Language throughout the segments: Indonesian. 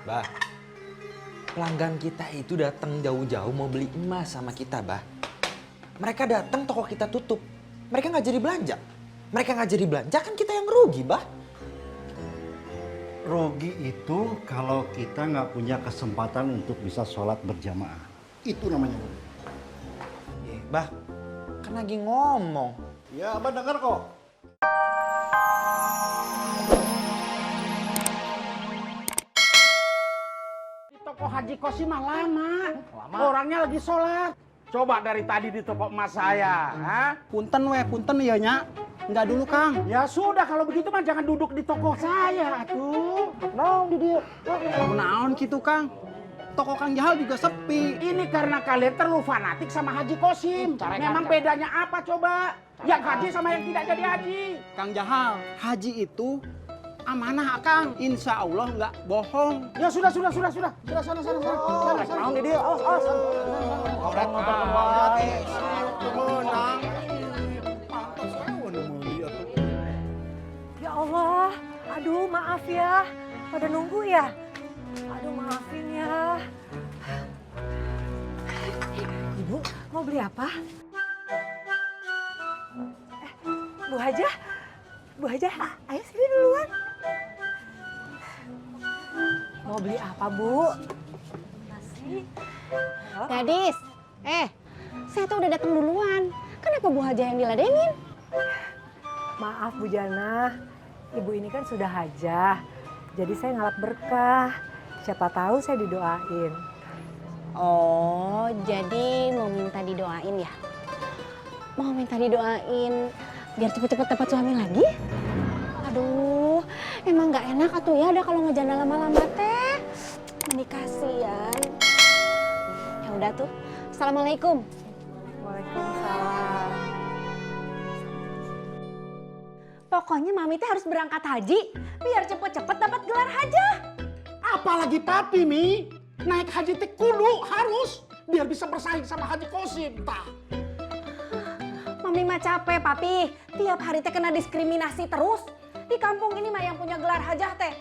Bah, pelanggan kita itu datang jauh-jauh mau beli emas sama kita, Bah. Mereka datang toko kita tutup. Mereka nggak jadi belanja. Mereka nggak jadi belanja kan kita yang rugi, Bah. Rugi itu kalau kita nggak punya kesempatan untuk bisa sholat berjamaah. Itu namanya rugi. Bah, kan lagi ngomong. Ya, Abah dengar kok. Di toko Haji Kosim mah lama. Orangnya lagi sholat. Coba dari tadi di toko emas saya. Punten ya Nyak. Enggak dulu Kang. Ya sudah kalau begitu mah jangan duduk di toko saya atuh. Naon di dia? Naon gitu Kang. Toko Kang Jahal juga sepi. Ini karena kalian terlalu fanatik sama Haji Kosim. Memang bedanya apa coba? Yang haji sama yang tidak jadi haji. Kang Jahal, haji itu amanah Kang. Insya Allah nggak bohong. Ya sudah. Sana. Naon di dia? Awas. Ya Allah, aduh maaf ya, pada nunggu ya. Aduh maafin ya. Ibu mau beli apa? Bu Hajah, ayo sini duluan. Mau beli apa Bu? Nasi. Gadis, saya tuh udah datang duluan. Kenapa Bu Haja yang diladenin? Maaf Bu Jana, ibu ini kan sudah hajah. Jadi saya ngalap berkah. Siapa tahu saya didoain. Oh, jadi mau minta didoain ya? Mau minta didoain biar cepet-cepet dapat suami lagi? Aduh, emang nggak enak atuh ya ada kalau ngejanda lama-lama teh. Menikah kasihan. Ya udah tuh. Assalamualaikum. Waalaikumsalam. Pokoknya Mami teh harus berangkat haji biar cepet-cepet dapat gelar hajah. Apalagi papi Mi, naik haji teh kudu harus biar bisa bersaing sama Haji Kosim. Tah. Mami mah capek, Papi. Tiap hari teh kena diskriminasi terus. Di kampung ini mah yang punya gelar hajah teh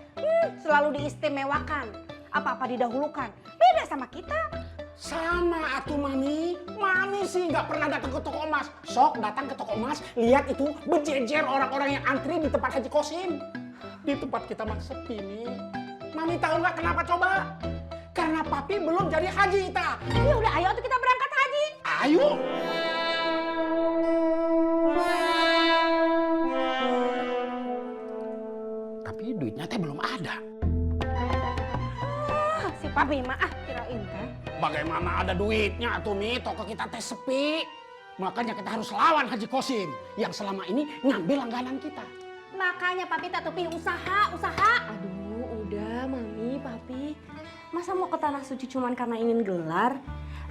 selalu diistimewakan. Apa-apa didahulukan. Beda sama kita. Sama atuh Mami. Mami sih nggak pernah datang ke toko emas. Sok datang ke toko emas, lihat itu berjejer orang-orang yang antri di tempat Haji Kosim. Di tempat kita mah sepi nih. Mami tahu nggak kenapa coba? Karena papi belum jadi haji ita. Ya udah, ayo tuh kita berangkat haji. Ayo. Tapi duitnya teh belum ada. Si Papi mah kirain teh. Bagaimana ada duitnya tuh Mi? Toko kita teh sepi. Makanya kita harus lawan Haji Kosim yang selama ini ngambil langganan kita. Makanya Papi tatupi usaha. Aduh, udah Mami, Papi. Masa mau ke Tanah Suci cuman karena ingin gelar?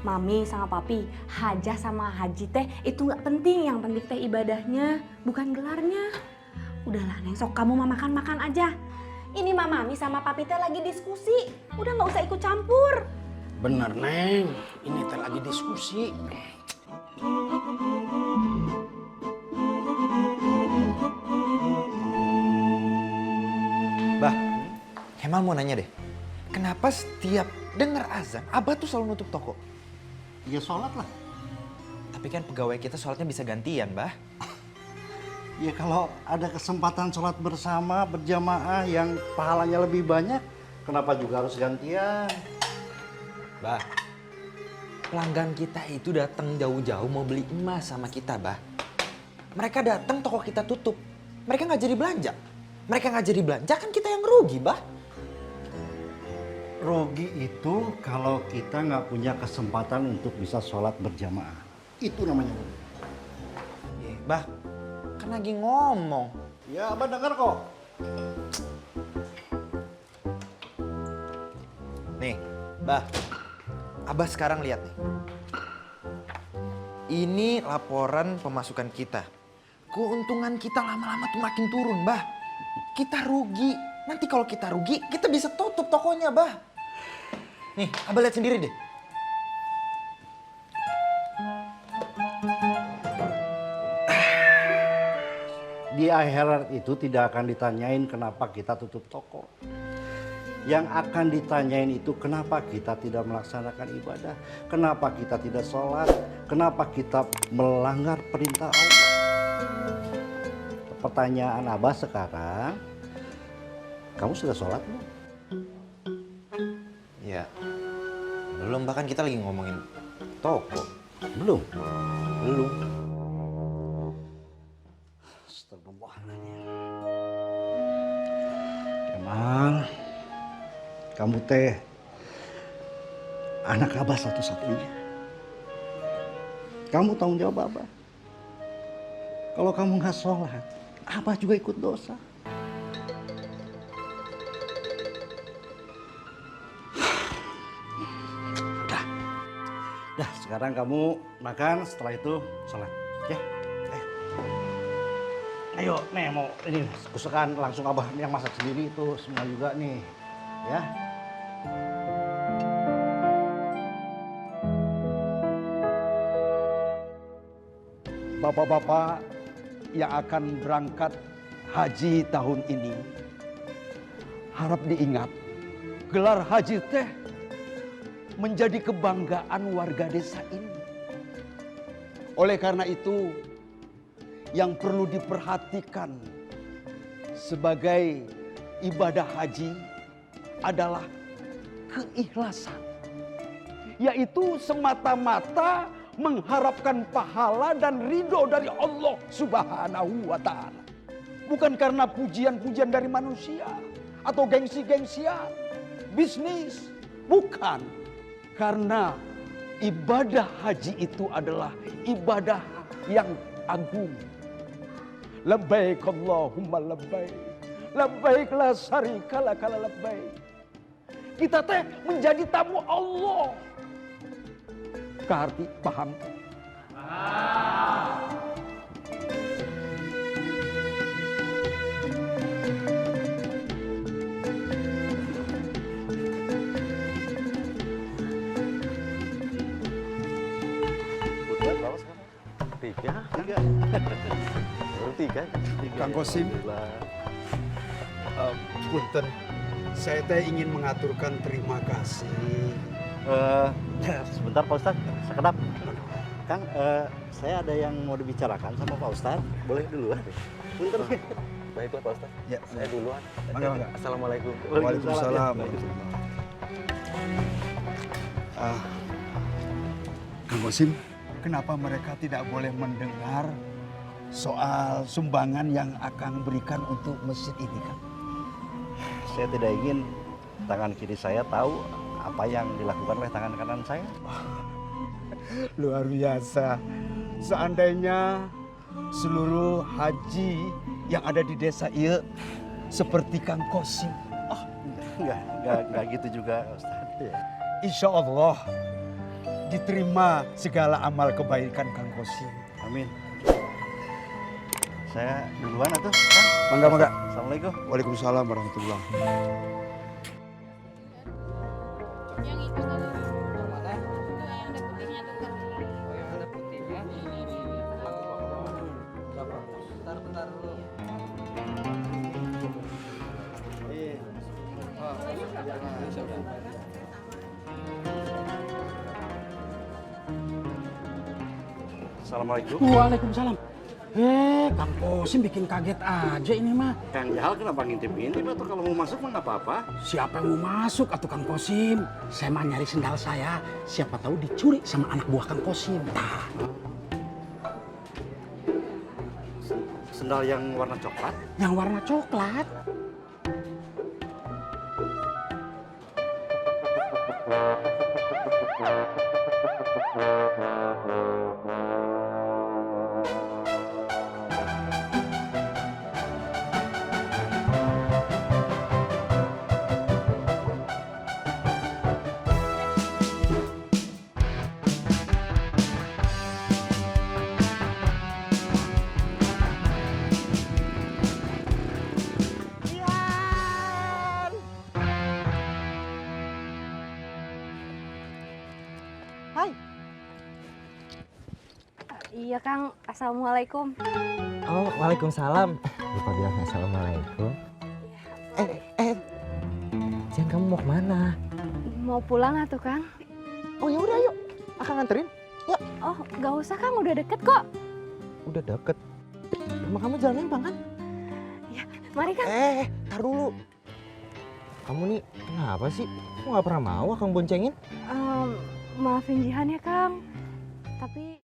Mami sama Papi, hajah sama haji teh itu nggak penting. Yang penting teh ibadahnya, bukan gelarnya. Udahlah, Neng, sok kamu mah makan-makan aja. Ini mah Mami sama Papi teh lagi diskusi. Udah nggak usah ikut campur. Bener, Neng. Ini teh lagi diskusi. Bah, Kemal mau nanya deh. Kenapa setiap dengar azan, Abah tuh selalu nutup toko? Ya sholat lah. Tapi kan pegawai kita sholatnya bisa gantian, Bah. Ya kalau ada kesempatan sholat bersama, berjamaah yang pahalanya lebih banyak, kenapa juga harus gantian? Bah, pelanggan kita itu datang jauh-jauh mau beli emas sama kita, Bah. Mereka datang toko kita tutup. Mereka nggak jadi belanja. Mereka nggak jadi belanja kan kita yang rugi, Bah. Rugi itu kalau kita nggak punya kesempatan untuk bisa sholat berjamaah. Itu namanya rugi. Bah, kan lagi ngomong. Ya, Abah dengar kok. Nih, Bah. Abah sekarang lihat nih. Ini laporan pemasukan kita. Keuntungan kita lama-lama tuh makin turun, Bah. Kita rugi. Nanti kalau kita rugi, kita bisa tutup tokonya, Bah. Nih, Abah lihat sendiri deh. Di akhirat itu tidak akan ditanyain kenapa kita tutup toko. Yang akan ditanyain itu kenapa kita tidak melaksanakan ibadah, kenapa kita tidak sholat, kenapa kita melanggar perintah Allah. Pertanyaan Abah sekarang, kamu sudah sholat belum? Ya, belum, bahkan kita lagi ngomongin toko. Belum? Belum. Astagfirullahaladzim. Kemal, kamu teh anak Abah satu-satunya. Kamu tanggung jawab Abah. Kalau kamu nggak sholat, Abah juga ikut dosa. Dah, sekarang kamu makan, setelah itu sholat, ya. Ayo, nih mau ini kusakan langsung Abah yang masak sendiri itu semua juga nih, ya. Bapak-bapak yang akan berangkat haji tahun ini, harap diingat, gelar haji teh menjadi kebanggaan warga desa ini. Oleh karena itu, yang perlu diperhatikan sebagai ibadah haji adalah keikhlasan, yaitu semata-mata mengharapkan pahala dan ridho dari Allah Subhanahu wa Ta'ala, bukan karena pujian-pujian dari manusia atau gengsi-gengsian, bisnis, bukan. Karena ibadah haji itu adalah ibadah yang agung. Labbaik Allahumma labbaik, labbaik la syarika laka labbaik. Kita teh menjadi tamu Allah. Karti paham? Tiga. Baru tiga. Kang Kosim, punten, saya teh ingin mengaturkan terima kasih. Sebentar Pak Ustadz, sekedap. Kang, saya ada yang mau dibicarakan sama Pak Ustadz. Boleh duluan? Punten. Baiklah Pak Ustadz. Ya, Saya duluan. Mangga. Assalamualaikum. Waalaikumsalam. Kang Kosim, kenapa mereka tidak boleh mendengar soal sumbangan yang akan berikan untuk masjid ini, Kang? Saya tidak ingin tangan kiri saya tahu apa yang dilakukan oleh tangan kanan saya. Luar biasa. Seandainya seluruh haji yang ada di desa ini seperti Kang Kosim, Enggak gitu juga Ustadz. Ya. insya Allah diterima segala amal kebaikan Kang Kosim. Amin. Saya duluan atuh, Kang. Mangga. Assalamualaikum. Waalaikumsalam warahmatullahi. Yang itu tuh. Yang ada putihnya tuh. Yang ada putihnya. Bentar dulu. Assalamualaikum. Waalaikumsalam. Kang Kosim bikin kaget aja ini mah. Kang Jahal kenapa ngintip-ngintip atau kalau mau masuk mah nggak apa-apa? Siapa yang mau masuk atau Kang Kosim? Saya mah nyari sendal saya. Siapa tahu dicuri sama anak buah Kang Kosim. Tah. Sendal yang warna coklat? Yang warna coklat. Iya Kang, Assalamualaikum. Oh, waalaikumsalam. Lupa bilang assalamualaikum. Jihan, kamu mau kemana? Mau pulang atuh Kang? Oh ya udah, yuk. Akang nganterin. Yuk. Oh, gak usah Kang, udah deket kok. Udah deket. Rumah kamu jalan Lembang kan? Mari Kang. Tar dulu. Kamu nih kenapa sih? Kok nggak pernah mau Akang boncengin? Maafin Jihan ya Kang. Tapi